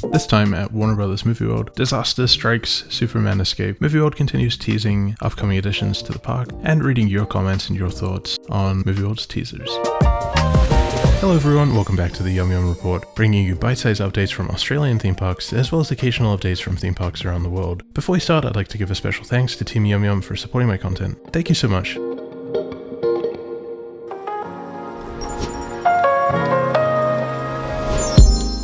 This time at Warner Bros. Movie World, disaster strikes Superman Escape. Movie World continues teasing upcoming additions to the park and reading your comments and your thoughts on Movie World's teasers. Hello everyone, welcome back to the YumYum Report, bringing you bite-sized updates from Australian theme parks, as well as occasional updates from theme parks around the world. Before we start, I'd like to give a special thanks to Team YumYum for supporting my content. Thank you so much.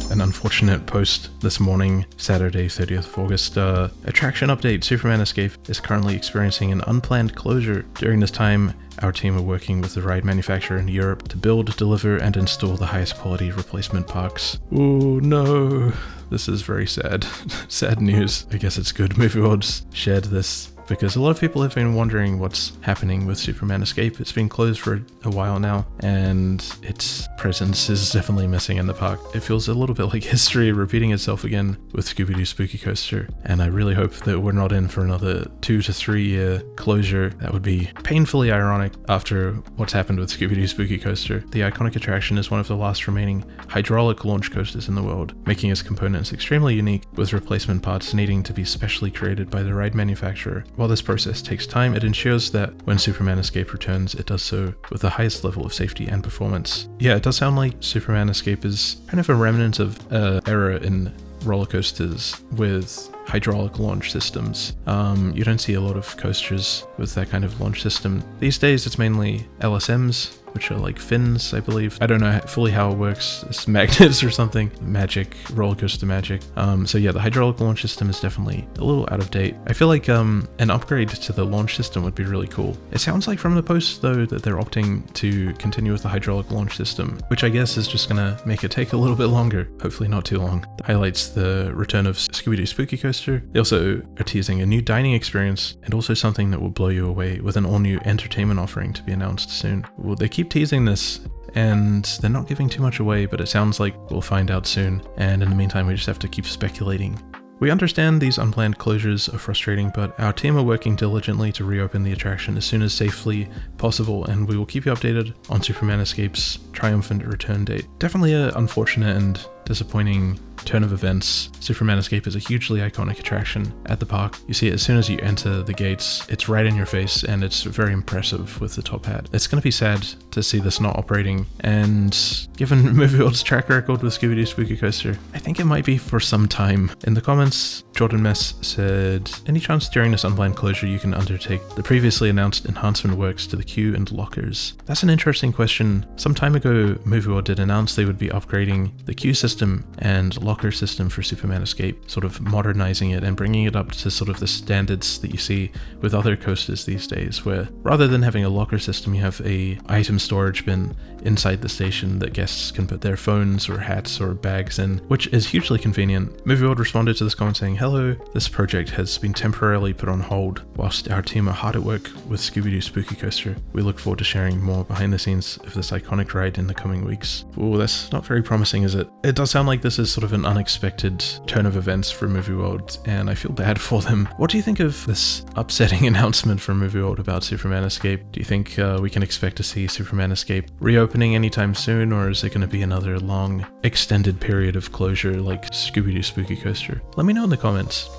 An unfortunate post this morning, Saturday 30th of August. Attraction update, Superman Escape is currently experiencing an unplanned closure. During this time, our team are working with the ride manufacturer in Europe to build, deliver, and install the highest quality replacement parks. Oh no, this is very sad. Sad news. I guess it's good Movie World's shared this, because a lot of people have been wondering what's happening with Superman Escape. It's been closed for a while now, and its presence is definitely missing in the park. It feels a little bit like history repeating itself again with Scooby-Doo Spooky Coaster, and I really hope that we're not in for another 2 to 3 year closure. That would be painfully ironic after what's happened with Scooby-Doo Spooky Coaster. The iconic attraction is one of the last remaining hydraulic launch coasters in the world, making its components extremely unique, with replacement parts needing to be specially created by the ride manufacturer. While this process takes time, it ensures that when Superman Escape returns, it does so with the highest level of safety and performance. Yeah, it does sound like Superman Escape is kind of a remnant of era in roller coasters with hydraulic launch systems. You don't see a lot of coasters with that kind of launch system. These days it's mainly LSMs, which are like fins, I believe. I don't know fully how it works. It's magnets or something. Magic, roller coaster magic. So yeah, the hydraulic launch system is definitely a little out of date. I feel like an upgrade to the launch system would be really cool. It sounds like from the post though that they're opting to continue with the hydraulic launch system, which I guess is just gonna make it take a little bit longer. Hopefully not too long. It highlights the return of Scooby-Doo Spooky Coaster. They also are teasing a new dining experience and also something that will blow you away with an all-new entertainment offering to be announced soon. Well, they keep teasing this and they're not giving too much away, but it sounds like we'll find out soon, and in the meantime we just have to keep speculating. We understand these unplanned closures are frustrating, but our team are working diligently to reopen the attraction as soon as safely possible, and we will keep you updated on Superman Escape's triumphant return date. Definitely an unfortunate and disappointing turn of events. Superman Escape is a hugely iconic attraction at the park. You see it as soon as you enter the gates. It's right in your face and it's very impressive with the top hat. It's going to be sad to see this not operating, and given Movie World's track record with Scooby-Doo Spooky Coaster, I think it might be for some time. In the comments, Jordan Mess said, any chance during this unplanned closure you can undertake the previously announced enhancement works to the queue and lockers? That's an interesting question. Some time ago, Movie World did announce they would be upgrading the queue system and locker system for Superman Escape, sort of modernizing it and bringing it up to sort of the standards that you see with other coasters these days, where rather than having a locker system, you have a item storage bin inside the station that guests can put their phones or hats or bags in, which is hugely convenient. Movie World responded to this comment saying, hello, this project has been temporarily put on hold whilst our team are hard at work with Scooby-Doo Spooky Coaster. We look forward to sharing more behind the scenes of this iconic ride in the coming weeks. Oh, that's not very promising, is it? It does sound like this is sort of an unexpected turn of events for Movie World, and I feel bad for them. What do you think of this upsetting announcement from Movie World about Superman Escape? Do you think we can expect to see Superman Escape reopening anytime soon, or is it going to be another long, extended period of closure like Scooby-Doo Spooky Coaster? Let me know in the comments.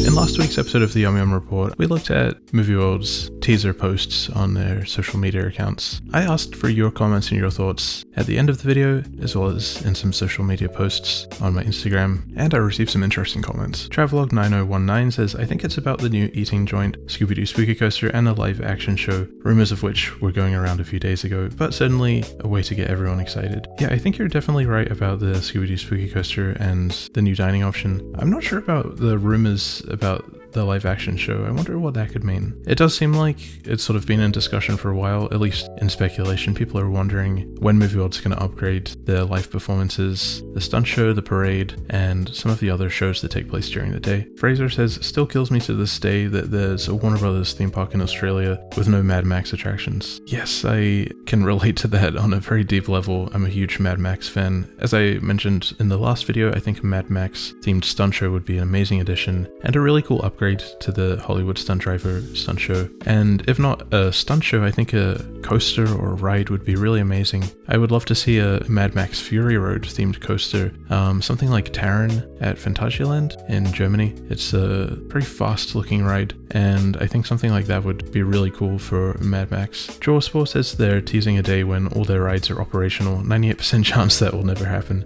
In last week's episode of the YumYum Report, we looked at Movie World's teaser posts on their social media accounts. I asked for your comments and your thoughts at the end of the video, as well as in some social media posts on my Instagram, and I received some interesting comments. Travelog9019 says, I think it's about the new eating joint, Scooby-Doo Spooky Coaster, and a live action show, rumors of which were going around a few days ago, but certainly a way to get everyone excited. Yeah, I think you're definitely right about the Scooby-Doo Spooky Coaster and the new dining option. I'm not sure about the rumors about the live action show. I wonder what that could mean. It does seem like it's sort of been in discussion for a while, at least in speculation. People are wondering when Movie World's going to upgrade the live performances, the stunt show, the parade, and some of the other shows that take place during the day. Fraser says, still kills me to this day that there's a Warner Bros. Theme park in Australia with no Mad Max attractions. Yes, I can relate to that on a very deep level. I'm a huge Mad Max fan. As I mentioned in the last video, I think a Mad Max themed stunt show would be an amazing addition and a really cool upgrade upgrade to the Hollywood Stunt Driver stunt show. And if not a stunt show, I think a coaster or a ride would be really amazing. I would love to see a Mad Max Fury Road themed coaster, something like Taron at Phantasialand in Germany. It's a pretty fast looking ride, and I think something like that would be really cool for Mad Max. Jawspore says they're teasing a day when all their rides are operational. 98% chance that will never happen.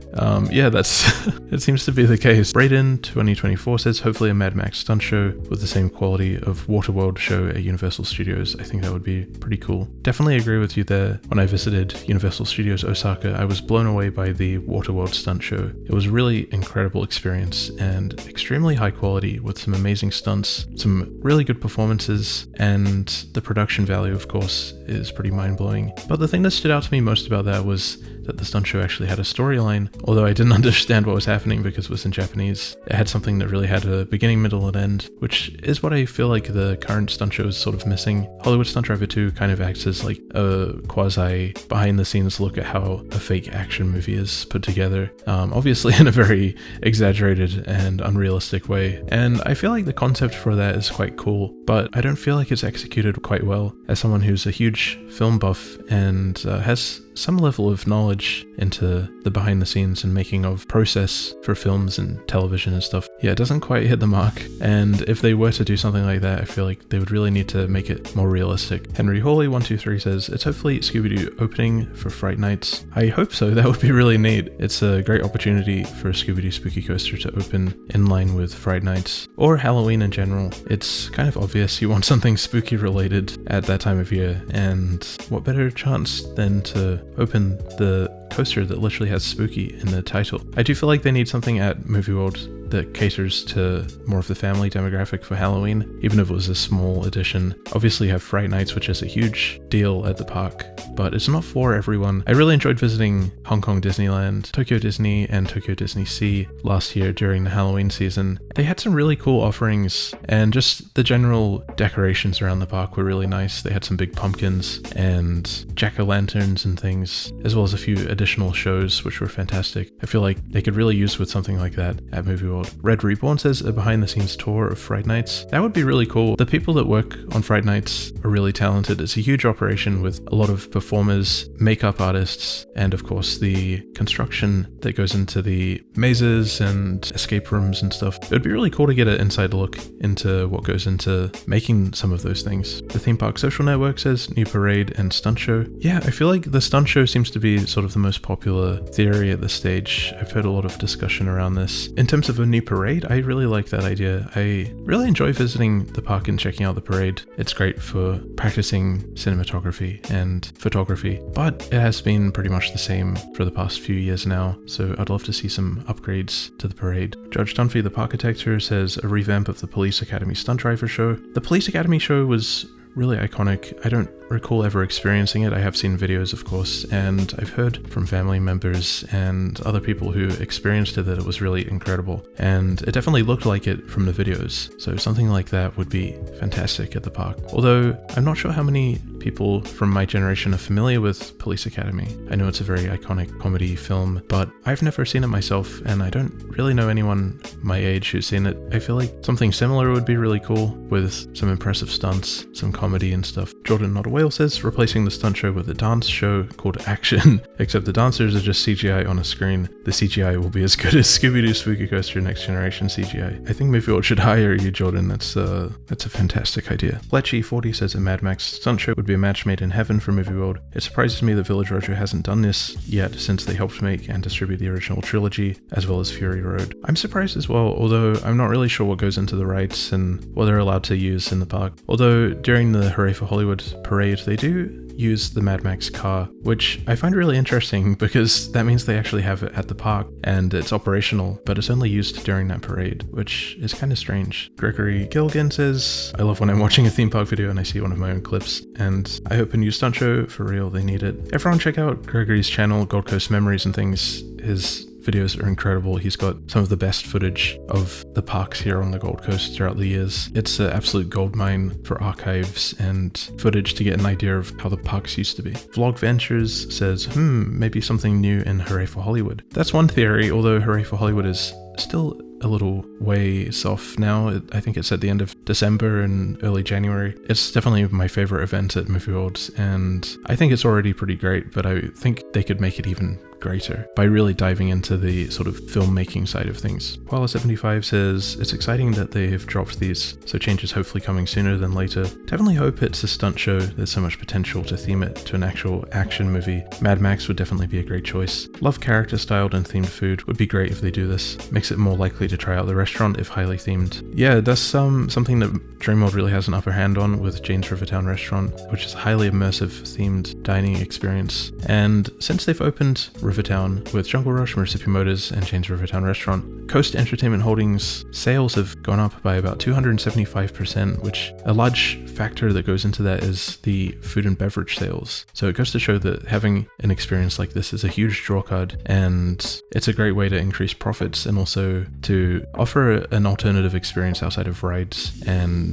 Yeah, that's it seems to be the case. Brayden 2024 says hopefully a Mad Max stunt show with the same quality of Waterworld show at Universal Studios. I think that would be pretty cool. Definitely agree with you there. When I visited Universal Studios Osaka, I was blown away by the Waterworld stunt show. It was a really incredible experience and extremely high quality with some amazing stunts, some really good performances, and the production value, of course, is pretty mind-blowing. But the thing that stood out to me most about that was that the stunt show actually had a storyline, although I didn't understand what was happening because it was in Japanese. It had something that really had a beginning, middle, and end, which is what I feel like the current stunt show is sort of missing. Hollywood Stunt Driver 2 kind of acts as like a quasi behind-the-scenes look at how a fake action movie is put together, obviously in a very exaggerated and unrealistic way. And I feel like the concept for that is quite cool, but I don't feel like it's executed quite well. As someone who's a huge film buff and has some level of knowledge into the behind the scenes and making of process for films and television and stuff, yeah, it doesn't quite hit the mark. And if they were to do something like that, I feel like they would really need to make it more realistic. Henry Hawley 123 says it's hopefully Scooby-Doo opening for Fright Nights. I hope so. That would be really neat. It's a great opportunity for a Scooby-Doo Spooky Coaster to open in line with Fright Nights or Halloween in general. It's kind of obvious you want something spooky related at that time of year, and what better chance than to open the coaster that literally has spooky in the title. I do feel like they need something at Movie World that caters to more of the family demographic for Halloween, even if it was a small addition. Obviously you have Fright Nights, which is a huge deal at the park, but it's not for everyone. I really enjoyed visiting Hong Kong Disneyland, Tokyo Disney, and Tokyo Disney Sea last year during the Halloween season. They had some really cool offerings, and just the general decorations around the park were really nice. They had some big pumpkins and jack-o'-lanterns and things, as well as a few additional shows, which were fantastic. I feel like they could really use with something like that at Movie World. Red Reborn says a behind-the-scenes tour of Fright Nights. That would be really cool. The people that work on Fright Nights are really talented. It's a huge operation with a lot of performers, makeup artists, and of course the construction that goes into the mazes and escape rooms and stuff. It would be really cool to get an inside look into what goes into making some of those things. The Theme Park Social Network says new parade and stunt show. Yeah, I feel like the stunt show seems to be sort of the most popular theory at this stage. I've heard a lot of discussion around this. In terms of a new parade, I really like that idea. I really enjoy visiting the park and checking out the parade. It's great for practicing cinematography and photography, but it has been pretty much the same for the past few years now, so I'd love to see some upgrades to the parade. Judge Dunphy, the Parkitecture, says a revamp of the Police Academy Stunt Driver show. The Police Academy show was really iconic. I don't recall ever experiencing it. I have seen videos, of course, and I've heard from family members and other people who experienced it that it was really incredible, and it definitely looked like it from the videos, so something like that would be fantastic at the park. Although I'm not sure how many people from my generation are familiar with Police Academy. I know it's a very iconic comedy film, but I've never seen it myself, and I don't really know anyone my age who's seen it. I feel like something similar would be really cool, with some impressive stunts, some comedy and stuff. Jordan Not a Whale says replacing the stunt show with a dance show called Action, except the dancers are just CGI on a screen. The CGI will be as good as Scooby-Doo Spooky Coaster Next Generation CGI. I think Movie World should hire you, Jordan. That's a fantastic idea. Fletchy40 says a Mad Max stunt show would be a match made in heaven for Movie World. It surprises me that Village Roadshow hasn't done this yet, since they helped make and distribute the original trilogy, as well as Fury Road. I'm surprised as well, although I'm not really sure what goes into the rights and what they're allowed to use in the park. Although during the Hooray for Hollywood parade, they do use the Mad Max car, which I find really interesting because that means they actually have it at the park and it's operational, but it's only used during that parade, which is kind of strange. Gregory Gilligan says, I love when I'm watching a theme park video and I see one of my own clips, and I hope a new stunt show, for real, they need it. Everyone check out Gregory's channel, Gold Coast Memories and things. His videos are incredible. He's got some of the best footage of the parks here on the Gold Coast throughout the years. It's an absolute goldmine for archives and footage to get an idea of how the parks used to be. Vlog Ventures says, maybe something new in Hooray for Hollywood. That's one theory, although Hooray for Hollywood is still a little ways off now. I think it's at the end of December and early January. It's definitely my favorite event at Movie World, and I think it's already pretty great, but I think they could make it even greater by really diving into the sort of filmmaking side of things. Koala75 says, it's exciting that they have dropped these, so changes hopefully coming sooner than later. Definitely hope it's a stunt show. There's so much potential to theme it to an actual action movie. Mad Max would definitely be a great choice. Love character styled and themed food. Would be great if they do this. Makes it more likely to try out the restaurant if highly themed. Yeah, that's something that Dreamworld really has an upper hand on with Jane's Rivertown Restaurant, which is a highly immersive themed dining experience. And since they've opened Rivertown with Jungle Rush, Mississippi Motors, and Jane's Rivertown Restaurant, Coast Entertainment Holdings sales have gone up by about 275%, which a large factor that goes into that is the food and beverage sales. So it goes to show that having an experience like this is a huge draw card, and it's a great way to increase profits and also to offer an alternative experience outside of rides and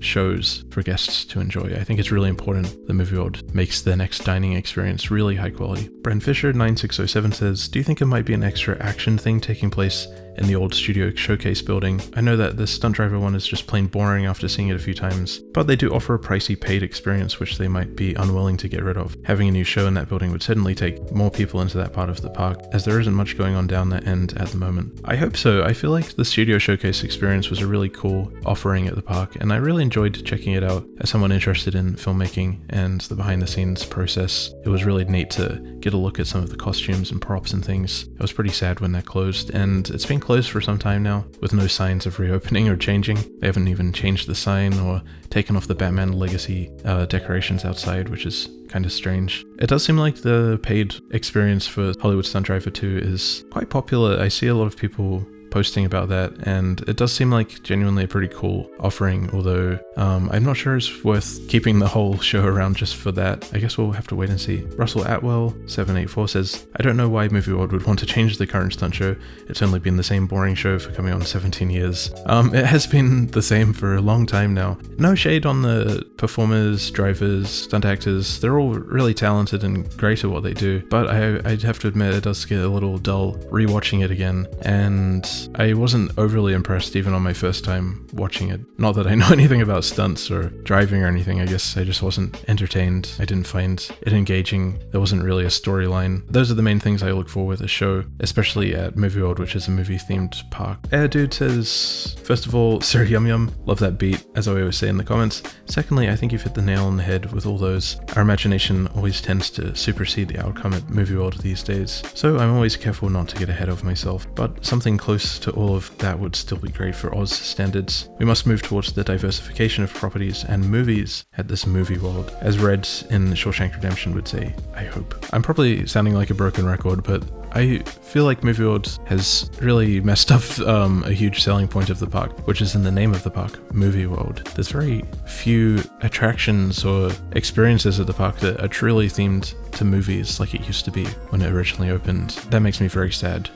shows for guests to enjoy. I think it's really important the Movie World makes their next dining experience really high quality. Brent Fisher 9607 says, do you think it might be an extra action thing taking place in the old studio showcase building? I know that the stunt driver one is just plain boring after seeing it a few times, but they do offer a pricey paid experience which they might be unwilling to get rid of. Having a new show in that building would certainly take more people into that part of the park, as there isn't much going on down that end at the moment. I hope so. I feel like the studio showcase experience was a really cool offering at the park, and I really enjoyed checking it out as someone interested in filmmaking and the behind the scenes process. It was really neat to get a look at some of the costumes and props and things. I was pretty sad when that closed, and it's been closed for some time now with no signs of reopening or changing. They haven't even changed the sign or taken off the Batman Legacy decorations outside, which is kind of strange. It does seem like the paid experience for Hollywood Stunt Driver 2 is quite popular. I see a lot of people posting about that, and it does seem like genuinely a pretty cool offering, although I'm not sure it's worth keeping the whole show around just for that. I guess we'll have to wait and see. Russell Atwell 784 says, I don't know why Movie World would want to change the current stunt show. It's only been the same boring show for coming on 17 years. It has been the same for a long time now. No shade on the performers, drivers, stunt actors. They're all really talented and great at what they do, but I'd have to admit it does get a little dull rewatching it again, and I wasn't overly impressed even on my first time watching it. Not that I know anything about stunts or driving or anything, I guess I just wasn't entertained. I didn't find it engaging. There wasn't really a storyline. Those are the main things I look for with a show, especially at Movie World, which is a movie themed park. Air Dude says, first of all, Sir YumYum, love that beat, as I always say in the comments. Secondly, I think you've hit the nail on the head with all those. Our imagination always tends to supersede the outcome at Movie World these days, so I'm always careful not to get ahead of myself, but something close to all of that would still be great for Oz standards. We must move towards the diversification of properties and movies at this Movie World, as Red in Shawshank Redemption would say, I hope. I'm probably sounding like a broken record, but I feel like Movie World has really messed up a huge selling point of the park, which is in the name of the park, Movie World. There's very few attractions or experiences at the park that are truly themed to movies like it used to be when it originally opened. That makes me very sad.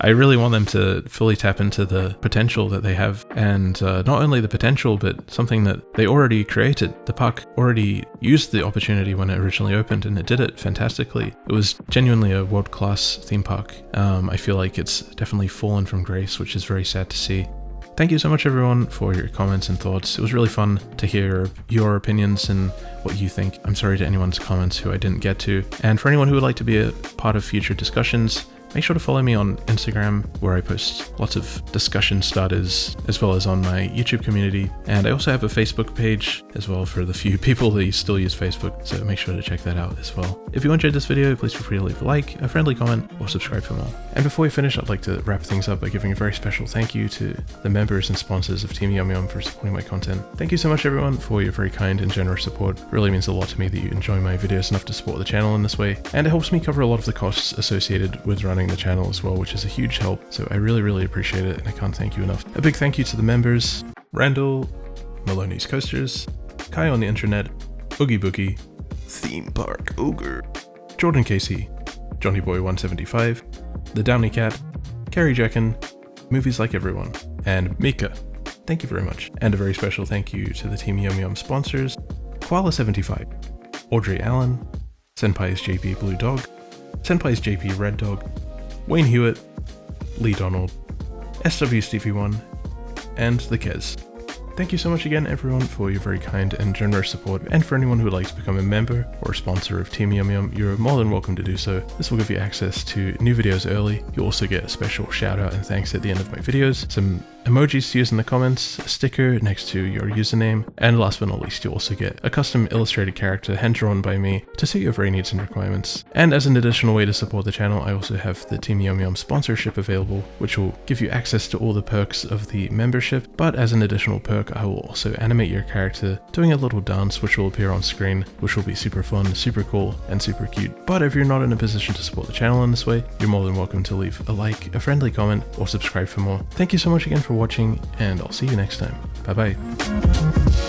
I really want them to fully tap into the potential that they have, and not only the potential, but something that they already created. The park already used the opportunity when it originally opened, and it did it fantastically. It was genuinely a world-class theme park. I feel like it's definitely fallen from grace, which is very sad to see. Thank you so much everyone for your comments and thoughts. It was really fun to hear your opinions and what you think. I'm sorry to anyone's comments who I didn't get to. And for anyone who would like to be a part of future discussions, make sure to follow me on Instagram, where I post lots of discussion starters, as well as on my YouTube community. And I also have a Facebook page as well for the few people that still use Facebook, so make sure to check that out as well. If you enjoyed this video, please feel free to leave a like, a friendly comment, or subscribe for more. And before we finish, I'd like to wrap things up by giving a very special thank you to the members and sponsors of Team YumYum for supporting my content. Thank you so much everyone for your very kind and generous support. It really means a lot to me that you enjoy my videos enough to support the channel in this way, and it helps me cover a lot of the costs associated with running the channel as well, which is a huge help, so I really appreciate it, and I can't thank you enough. A big thank you to the members: Randall, Maloney's Coasters, Kai on the Internet, Oogie Boogie, Theme Park Ogre, Jordan Casey, Johnny Boy 175, The Downey Cat, Carrie Jekin, Movies Like Everyone, and Mika. Thank you very much. And a very special thank you to the Team YumYum sponsors: Koala75, Audrey Allen, Senpai's JP Blue Dog, Senpai's JP Red Dog, Wayne Hewitt, Lee Donald, SWStevie1, and the Kez. Thank you so much again everyone for your very kind and generous support, and for anyone who would like to become a member or a sponsor of Team YumYum, you're more than welcome to do so. This will give you access to new videos early. You'll also get a special shout out and thanks at the end of my videos, some emojis to use in the comments, a sticker next to your username, and last but not least you'll also get a custom illustrated character hand-drawn by me to suit your very needs and requirements. And as an additional way to support the channel, I also have the Team YumYum sponsorship available, which will give you access to all the perks of the membership, but as an additional perk I will also animate your character doing a little dance which will appear on screen, which will be super fun, super cool, and super cute. But if you're not in a position to support the channel in this way, you're more than welcome to leave a like, a friendly comment, or subscribe for more. Thank you so much again for watching, and I'll see you next time. Bye bye.